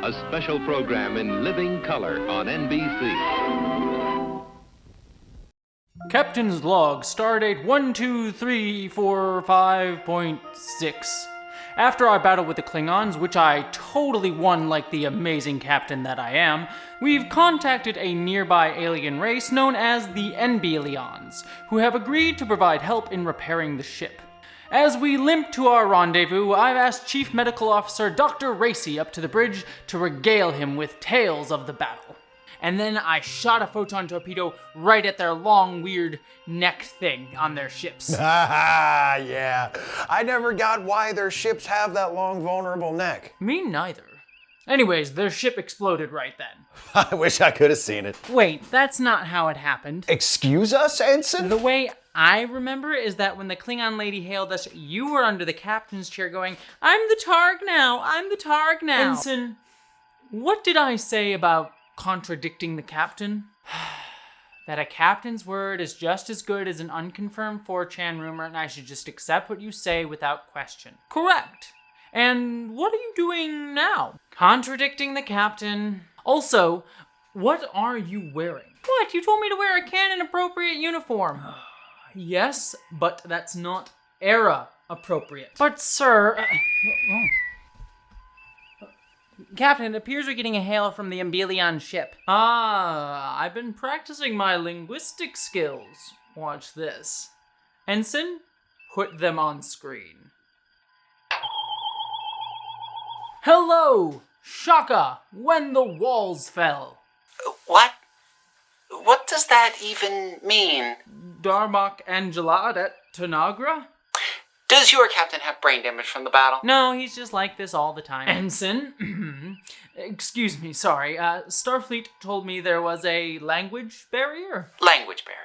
a special program in living color on NBC. Captain's log, stardate 12345.6. After our battle with the Klingons, which I totally won like the amazing captain that I am, we've contacted a nearby alien race known as the Emilians, who have agreed to provide help in repairing the ship. As we limp to our rendezvous, I've asked Chief Medical Officer Dr. Racy up to the bridge to regale him with tales of the battle. And then I shot a photon torpedo right at their long, weird neck thing on their ships. Yeah. I never got why their ships have that long, vulnerable neck. Me neither. Anyways, their ship exploded right then. I wish I could have seen it. Wait, that's not how it happened. Excuse us, Ensign? The way I remember is that when the Klingon lady hailed us, you were under the captain's chair going, "I'm the Targ now, I'm the Targ now." Ensign, what did I say about contradicting the captain? That a captain's word is just as good as an unconfirmed 4chan rumor, and I should just accept what you say without question. Correct. And what are you doing now? Contradicting the captain. Also, what are you wearing? What? You told me to wear a canon-appropriate uniform. Yes, but that's not era-appropriate. But sir... Captain, it appears we're getting a hail from the Emilian ship. Ah, I've been practicing my linguistic skills. Watch this. Ensign, put them on screen. Hello, Shaka, when the walls fell. What? What does that even mean? Darmok Angelad at Tanagra? Does your captain have brain damage from the battle? No, he's just like this all the time. Ensign, excuse me, sorry. Starfleet told me there was a language barrier. Language barrier?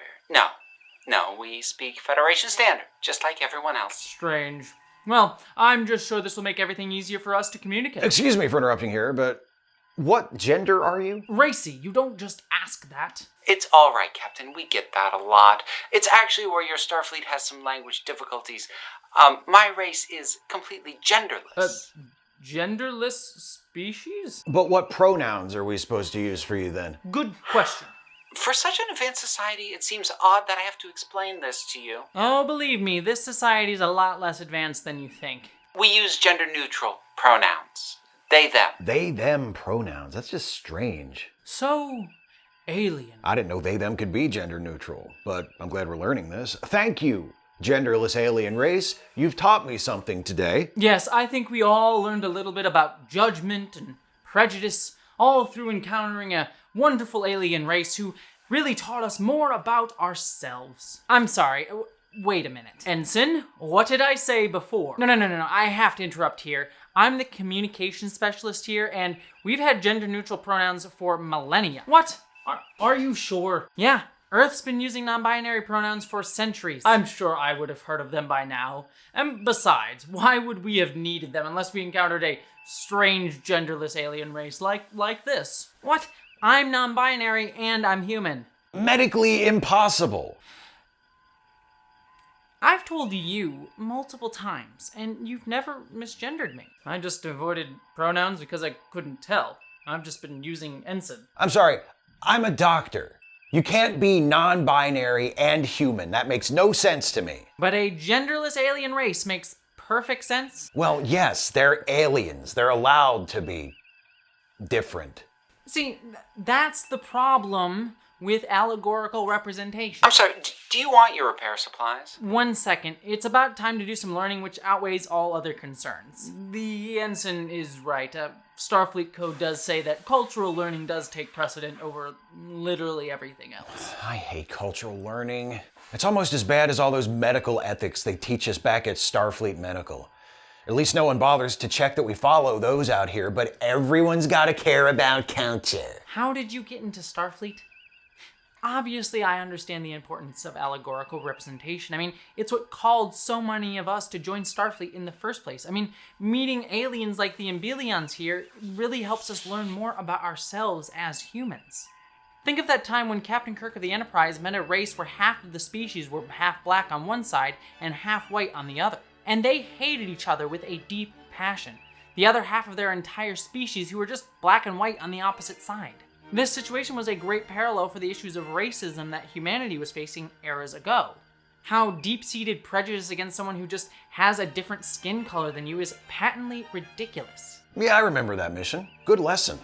No, we speak Federation Standard, just like everyone else. Strange. Well, I'm just sure this will make everything easier for us to communicate. Excuse me for interrupting here, but what gender are you? Racy, you don't just ask that. It's all right, Captain. We get that a lot. It's actually where your Starfleet has some language difficulties. My race is completely genderless. Genderless species? But what pronouns are we supposed to use for you then? Good question. For such an advanced society, it seems odd that I have to explain this to you. Oh, believe me, this society is a lot less advanced than you think. We use gender-neutral pronouns. They, them. They, them pronouns. That's just strange. So, alien. I didn't know they, them could be gender neutral, but I'm glad we're learning this. Thank you, genderless alien race. You've taught me something today. Yes, I think we all learned a little bit about judgment and prejudice, all through encountering a wonderful alien race who really taught us more about ourselves. I'm sorry, wait a minute. Ensign, what did I say before? No, I have to interrupt here. I'm the communication specialist here, and we've had gender-neutral pronouns for millennia. What? Are you sure? Yeah, Earth's been using non-binary pronouns for centuries. I'm sure I would have heard of them by now. And besides, why would we have needed them unless we encountered a strange genderless alien race like this? What? I'm non-binary and I'm human. Medically impossible. I've told you multiple times, and you've never misgendered me. I just avoided pronouns because I couldn't tell. I've just been using ensign. I'm sorry, I'm a doctor. You can't be non-binary and human. That makes no sense to me. But a genderless alien race makes perfect sense? Well, yes, they're aliens. They're allowed to be different. See, that's the problem with allegorical representation. I'm sorry, do you want your repair supplies? 1 second. It's about time to do some learning which outweighs all other concerns. The ensign is right. Starfleet code does say that cultural learning does take precedent over literally everything else. I hate cultural learning. It's almost as bad as all those medical ethics they teach us back at Starfleet Medical. At least no one bothers to check that we follow those out here, but everyone's got to care about culture. How did you get into Starfleet? Obviously, I understand the importance of allegorical representation. I mean, it's what called so many of us to join Starfleet in the first place. I mean, meeting aliens like the Emilians here really helps us learn more about ourselves as humans. Think of that time when Captain Kirk of the Enterprise met a race where half of the species were half black on one side and half white on the other. And they hated each other with a deep passion. the other half of their entire species who were just black and white on the opposite side. This situation was a great parallel for the issues of racism that humanity was facing eras ago. How deep-seated prejudice against someone who just has a different skin color than you is patently ridiculous. Yeah, I remember that mission. Good lesson.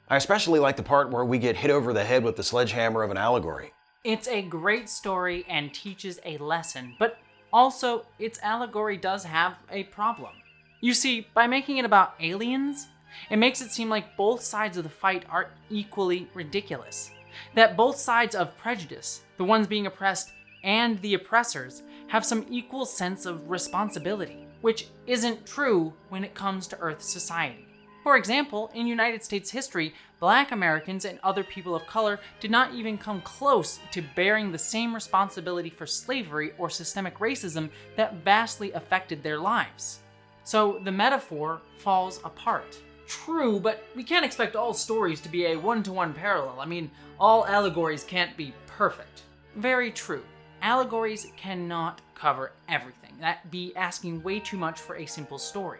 I especially like the part where we get hit over the head with the sledgehammer of an allegory. It's a great story and teaches a lesson, but also its allegory does have a problem. You see, by making it about aliens, it makes it seem like both sides of the fight are equally ridiculous. That both sides of prejudice, the ones being oppressed and the oppressors, have some equal sense of responsibility, which isn't true when it comes to Earth society. For example, in United States history, Black Americans and other people of color did not even come close to bearing the same responsibility for slavery or systemic racism that vastly affected their lives. So the metaphor falls apart. True, but we can't expect all stories to be a one-to-one parallel. I mean, all allegories can't be perfect. Very true. Allegories cannot cover everything. That'd be asking way too much for a simple story.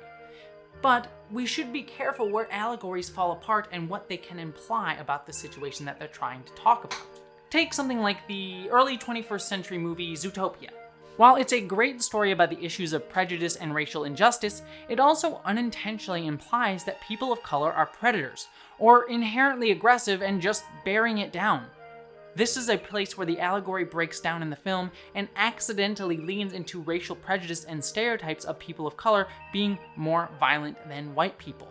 But we should be careful where allegories fall apart and what they can imply about the situation that they're trying to talk about. Take something like the early 21st century movie Zootopia. While it's a great story about the issues of prejudice and racial injustice, it also unintentionally implies that people of color are predators, or inherently aggressive and just bearing it down. This is a place where the allegory breaks down in the film and accidentally leans into racial prejudice and stereotypes of people of color being more violent than white people.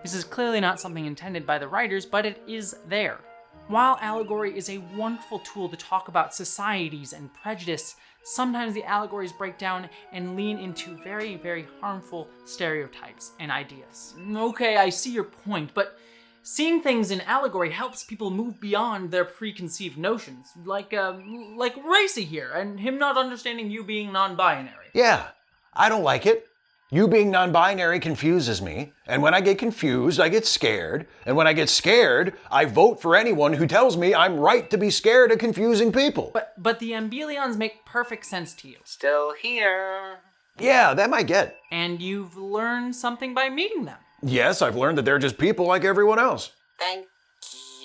This is clearly not something intended by the writers, but it is there. While allegory is a wonderful tool to talk about societies and prejudice, sometimes the allegories break down and lean into very, very harmful stereotypes and ideas. Okay, I see your point, but seeing things in allegory helps people move beyond their preconceived notions, like Racy here, and him not understanding you being non-binary. Yeah, I don't like it. You being non-binary confuses me, and when I get confused, I get scared, and when I get scared, I vote for anyone who tells me I'm right to be scared of confusing people. But the Emilians make perfect sense to you. Still here. Yeah, that might get. And you've learned something by meeting them. Yes, I've learned that they're just people like everyone else. Thank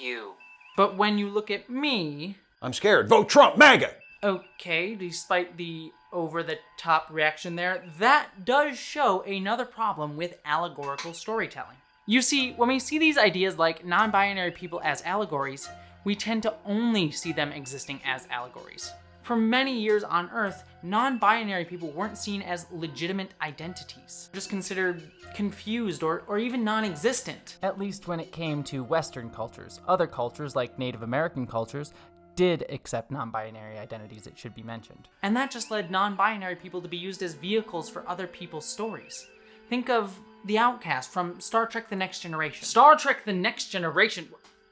you. But when you look at me... I'm scared. Vote Trump, MAGA! Okay, despite the over-the-top reaction there, that does show another problem with allegorical storytelling. You see, when we see these ideas like non-binary people as allegories, we tend to only see them existing as allegories. For many years on Earth, non-binary people weren't seen as legitimate identities, just considered confused or even non-existent. At least when it came to Western cultures. Other cultures, like Native American cultures, did accept non-binary identities, it should be mentioned. And that just led non-binary people to be used as vehicles for other people's stories. Think of the Outcast from Star Trek The Next Generation. Star Trek The Next Generation?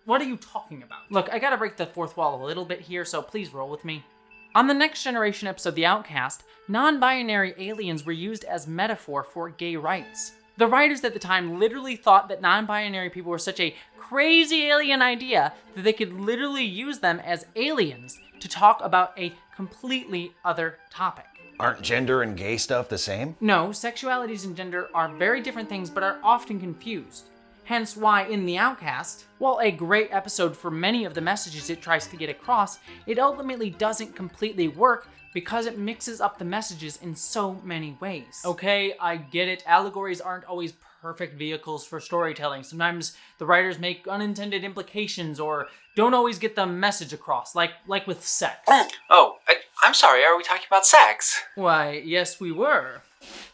What are you talking about? Look, I gotta break the fourth wall a little bit here, so please roll with me. On the Next Generation episode The Outcast, non-binary aliens were used as metaphor for gay rights. The writers at the time literally thought that non-binary people were such a crazy alien idea that they could literally use them as aliens to talk about a completely other topic. Aren't gender and gay stuff the same? No, sexualities and gender are very different things but are often confused. Hence why in The Outcast, while a great episode for many of the messages it tries to get across, it ultimately doesn't completely work because it mixes up the messages in so many ways. Okay, I get it. Allegories aren't always perfect vehicles for storytelling. Sometimes the writers make unintended implications or don't always get the message across, like with sex. I'm sorry, are we talking about sex? Why, yes we were.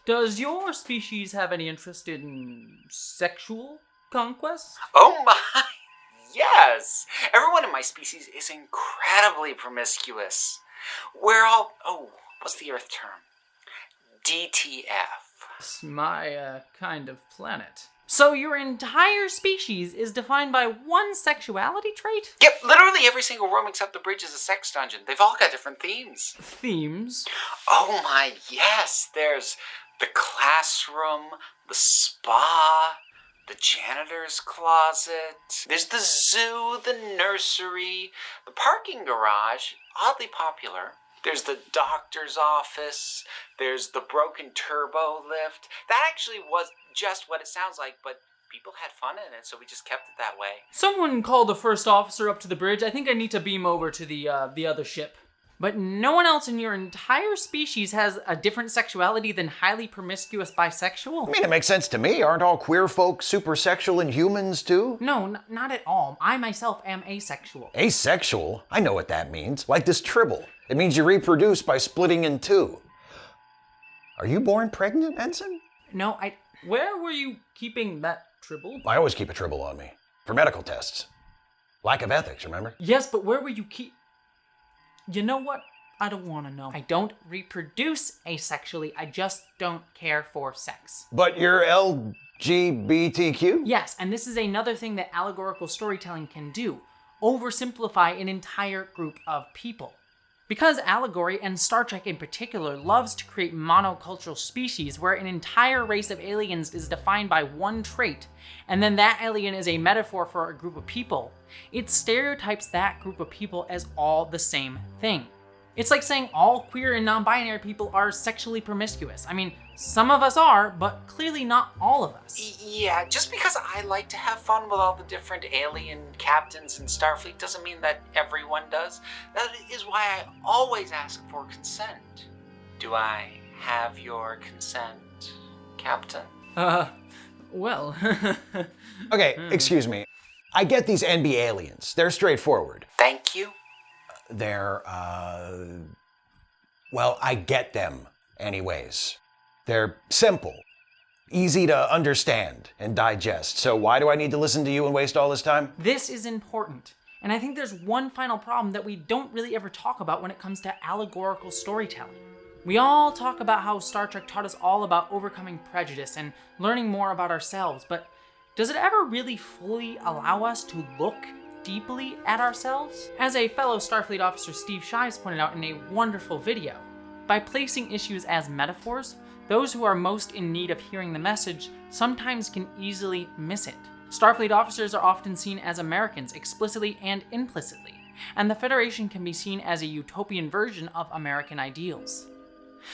Does your species have any interest in sexual conquest? Oh my, yes! Everyone in my species is incredibly promiscuous. We're all, what's the Earth term? DTF. It's my kind of planet. So your entire species is defined by one sexuality trait? Yep, literally every single room except the bridge is a sex dungeon. They've all got different themes. Themes? Oh my, yes! There's the classroom, the spa, the janitor's closet. There's the zoo, the nursery, the parking garage, oddly popular, There's the doctor's office. There's the broken turbo lift. That actually was just what it sounds like, but people had fun in it, so we just kept it that way. Someone called the first officer up to the bridge. I think I need to beam over to the other ship. But no one else in your entire species has a different sexuality than highly promiscuous bisexual? I mean, it makes sense to me. Aren't all queer folk supersexual and humans too? No, not at all. I myself am asexual. Asexual? I know what that means. Like this tribble. It means you reproduce by splitting in two. Are you born pregnant, Ensign? No, Where were you keeping that tribble? I always keep a tribble on me. For medical tests. Lack of ethics, remember? Yes, but where were you You know what? I don't want to know. I don't reproduce asexually. I just don't care for sex. But you're LGBTQ? Yes, and this is another thing that allegorical storytelling can do. Oversimplify an entire group of people. Because Allegory, and Star Trek in particular, loves to create monocultural species where an entire race of aliens is defined by one trait, and then that alien is a metaphor for a group of people, it stereotypes that group of people as all the same thing. It's like saying all queer and non-binary people are sexually promiscuous. I mean, some of us are, but clearly not all of us. Yeah, just because I like to have fun with all the different alien captains in Starfleet doesn't mean that everyone does. That is why I always ask for consent. Do I have your consent, Captain? Well... Okay, excuse me. I get these NB aliens. They're straightforward. Thank you. They're, well, I get them anyways. They're simple, easy to understand and digest. So why do I need to listen to you and waste all this time? This is important. And I think there's one final problem that we don't really ever talk about when it comes to allegorical storytelling. We all talk about how Star Trek taught us all about overcoming prejudice and learning more about ourselves, but does it ever really fully allow us to look deeply at ourselves? As a fellow Starfleet officer, Steve Shives, pointed out in a wonderful video, by placing issues as metaphors, those who are most in need of hearing the message sometimes can easily miss it. Starfleet officers are often seen as Americans, explicitly and implicitly, and the Federation can be seen as a utopian version of American ideals.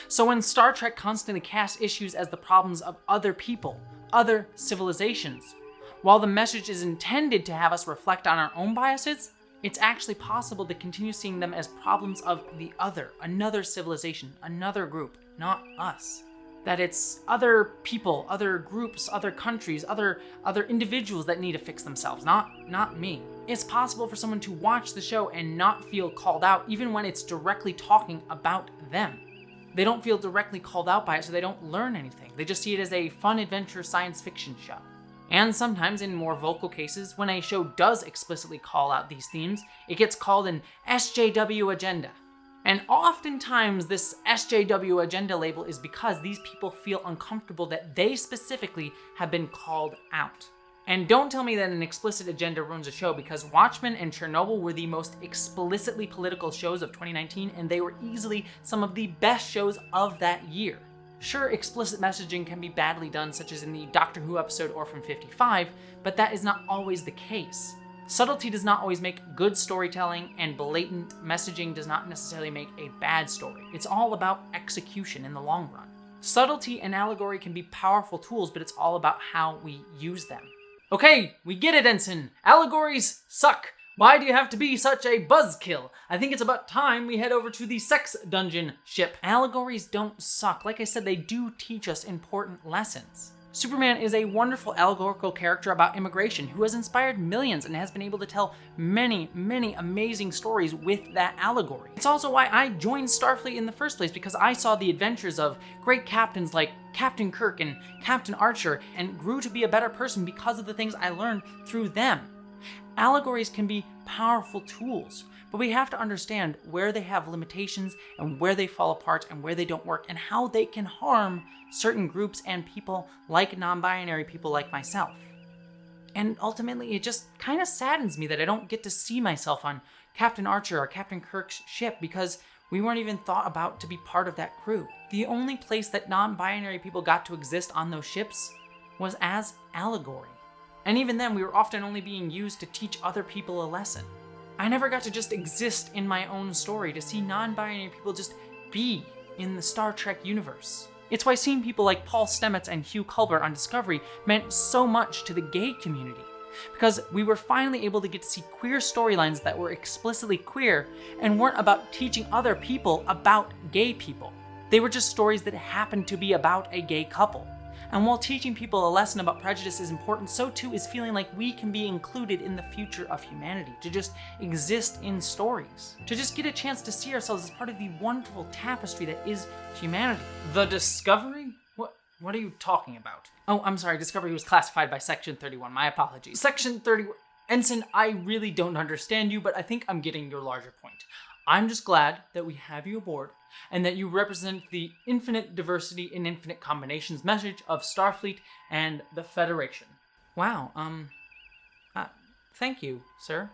So when Star Trek constantly casts issues as the problems of other people, other civilizations, while the message is intended to have us reflect on our own biases, it's actually possible to continue seeing them as problems of the other, another civilization, another group, not us. That it's other people, other groups, other countries, other individuals that need to fix themselves, not me. It's possible for someone to watch the show and not feel called out even when it's directly talking about them. They don't feel directly called out by it, so they don't learn anything. They just see it as a fun adventure science fiction show. And sometimes, in more vocal cases, when a show does explicitly call out these themes, it gets called an SJW agenda. And oftentimes, this SJW agenda label is because these people feel uncomfortable that they specifically have been called out. And don't tell me that an explicit agenda ruins a show, because Watchmen and Chernobyl were the most explicitly political shows of 2019, and they were easily some of the best shows of that year. Sure, explicit messaging can be badly done, such as in the Doctor Who episode Orphan 55, but that is not always the case. Subtlety does not always make good storytelling, and blatant messaging does not necessarily make a bad story. It's all about execution in the long run. Subtlety and allegory can be powerful tools, but it's all about how we use them. Okay, we get it, Ensign. Allegories suck. Why do you have to be such a buzzkill? I think it's about time we head over to the sex dungeon ship. Allegories don't suck. Like I said, they do teach us important lessons. Superman is a wonderful allegorical character about immigration who has inspired millions and has been able to tell many, many amazing stories with that allegory. It's also why I joined Starfleet in the first place, because I saw the adventures of great captains like Captain Kirk and Captain Archer and grew to be a better person because of the things I learned through them. Allegories can be powerful tools, but we have to understand where they have limitations and where they fall apart and where they don't work and how they can harm certain groups and people like non-binary people like myself. And ultimately, it just kind of saddens me that I don't get to see myself on Captain Archer or Captain Kirk's ship because we weren't even thought about to be part of that crew. The only place that non-binary people got to exist on those ships was as allegory. And even then, we were often only being used to teach other people a lesson. I never got to just exist in my own story, to see non-binary people just be in the Star Trek universe. It's why seeing people like Paul Stamets and Hugh Culber on Discovery meant so much to the gay community. Because we were finally able to get to see queer storylines that were explicitly queer and weren't about teaching other people about gay people. They were just stories that happened to be about a gay couple. And while teaching people a lesson about prejudice is important, so too is feeling like we can be included in the future of humanity, to just exist in stories, to just get a chance to see ourselves as part of the wonderful tapestry that is humanity. The Discovery? What are you talking about? Oh, I'm sorry, Discovery was classified by Section 31, my apologies. Section 31, Ensign, I really don't understand you, but I think I'm getting your larger point. I'm just glad that we have you aboard, and that you represent the infinite diversity in infinite combinations message of Starfleet and the Federation. Wow, thank you, sir.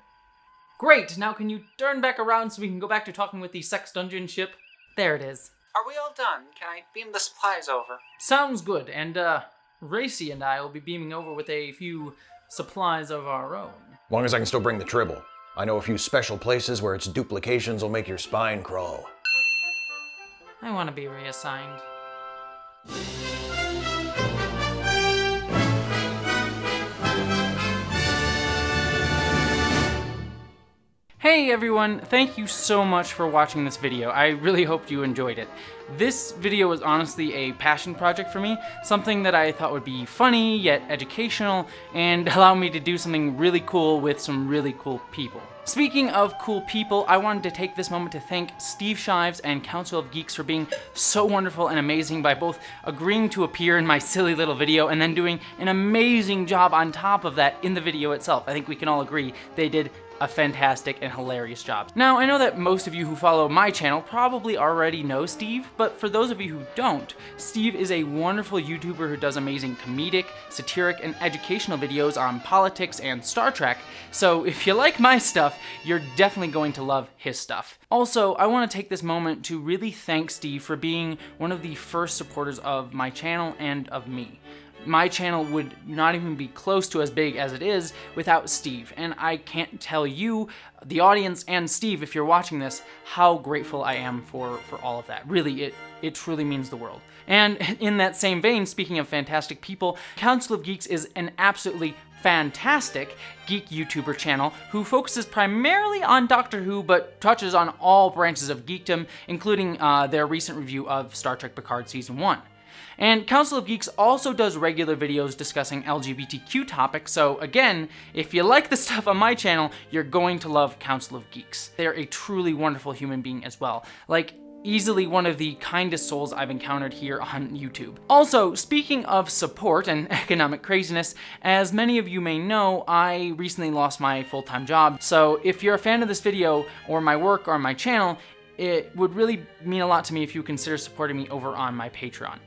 Great, now can you turn back around so we can go back to talking with the Sex Dungeon ship? There it is. Are we all done? Can I beam the supplies over? Sounds good, and Racy and I will be beaming over with a few supplies of our own. As long as I can still bring the Tribble. I know a few special places where its duplications will make your spine crawl. I want to be reassigned. Hey everyone, thank you so much for watching this video. I really hope you enjoyed it. This video was honestly a passion project for me, something that I thought would be funny yet educational and allow me to do something really cool with some really cool people. Speaking of cool people, I wanted to take this moment to thank Steve Shives and Council of Geeks for being so wonderful and amazing by both agreeing to appear in my silly little video and then doing an amazing job on top of that in the video itself. I think we can all agree they did a fantastic and hilarious job. Now, I know that most of you who follow my channel probably already know Steve, but for those of you who don't, Steve is a wonderful YouTuber who does amazing comedic, satiric, and educational videos on politics and Star Trek, so if you like my stuff, you're definitely going to love his stuff. Also, I want to take this moment to really thank Steve for being one of the first supporters of my channel and of me. My channel would not even be close to as big as it is without Steve, and I can't tell you, the audience, and Steve, if you're watching this, how grateful I am for all of that. Really, it truly means the world. And in that same vein, speaking of fantastic people, Council of Geeks is an absolutely fantastic geek YouTuber channel who focuses primarily on Doctor Who, but touches on all branches of geekdom, including their recent review of Star Trek Picard Season 1. And Council of Geeks also does regular videos discussing LGBTQ topics, so again, if you like the stuff on my channel, you're going to love Council of Geeks. They're a truly wonderful human being as well. Like, easily one of the kindest souls I've encountered here on YouTube. Also, speaking of support and economic craziness, as many of you may know, I recently lost my full-time job, so if you're a fan of this video, or my work, or my channel, it would really mean a lot to me if you consider supporting me over on my Patreon.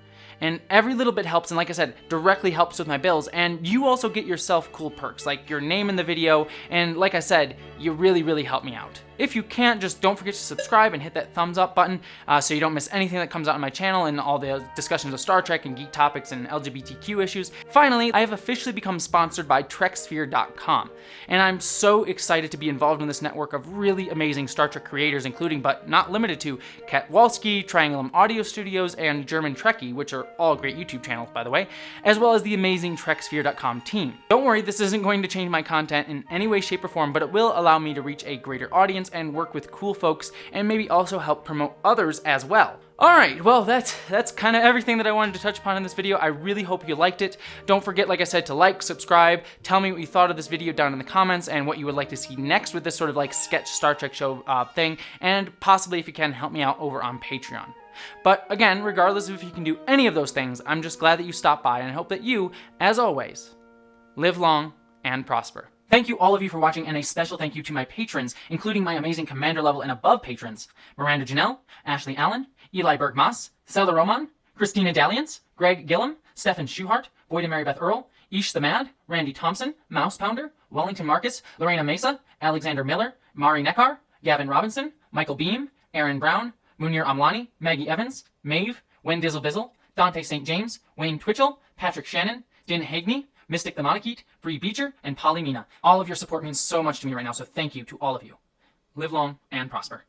And every little bit helps, and like I said, directly helps with my bills, and you also get yourself cool perks, like your name in the video, and like I said, you really help me out. If you can't, just don't forget to subscribe and hit that thumbs up button so you don't miss anything that comes out on my channel and all the discussions of Star Trek and geek topics and LGBTQ issues. Finally, I have officially become sponsored by TrekSphere.com, and I'm so excited to be involved in this network of really amazing Star Trek creators, including, but not limited to, Kat Walski, Triangulum Audio Studios, and German Trekkie, which are all great YouTube channels, by the way, as well as the amazing TrekSphere.com team. Don't worry, this isn't going to change my content in any way, shape, or form, but it will allow me to reach a greater audience and work with cool folks, and maybe also help promote others as well. Alright, well that's kind of everything that I wanted to touch upon in this video. I really hope you liked it. Don't forget, like I said, to like, subscribe, tell me what you thought of this video down in the comments, and what you would like to see next with this sort of like sketch Star Trek show thing, and possibly, if you can, help me out over on Patreon. But again, regardless of if you can do any of those things, I'm just glad that you stopped by, and I hope that you, as always, live long and prosper. Thank you all of you for watching, and a special thank you to my patrons, including my amazing commander level and above patrons: Miranda Janelle, Ashley Allen, Eli Bergmas, Sela Roman, Christina Dalliance, Greg Gillum, Stefan Schuhart, Boyd and Mary Beth Earl, Ish the Mad, Randy Thompson, Mouse Pounder, Wellington Marcus, Lorena Mesa, Alexander Miller, Mari Neckar, Gavin Robinson, Michael Beam, Aaron Brown, Munir Amlani, Maggie Evans, Maeve, Wen Dizzle Bizzle, Dante St. James, Wayne Twitchell, Patrick Shannon, Din Hagney, Mystic the Monarchete, Bree Beecher, and Polly Mina. All of your support means so much to me right now, so thank you to all of you. Live long and prosper.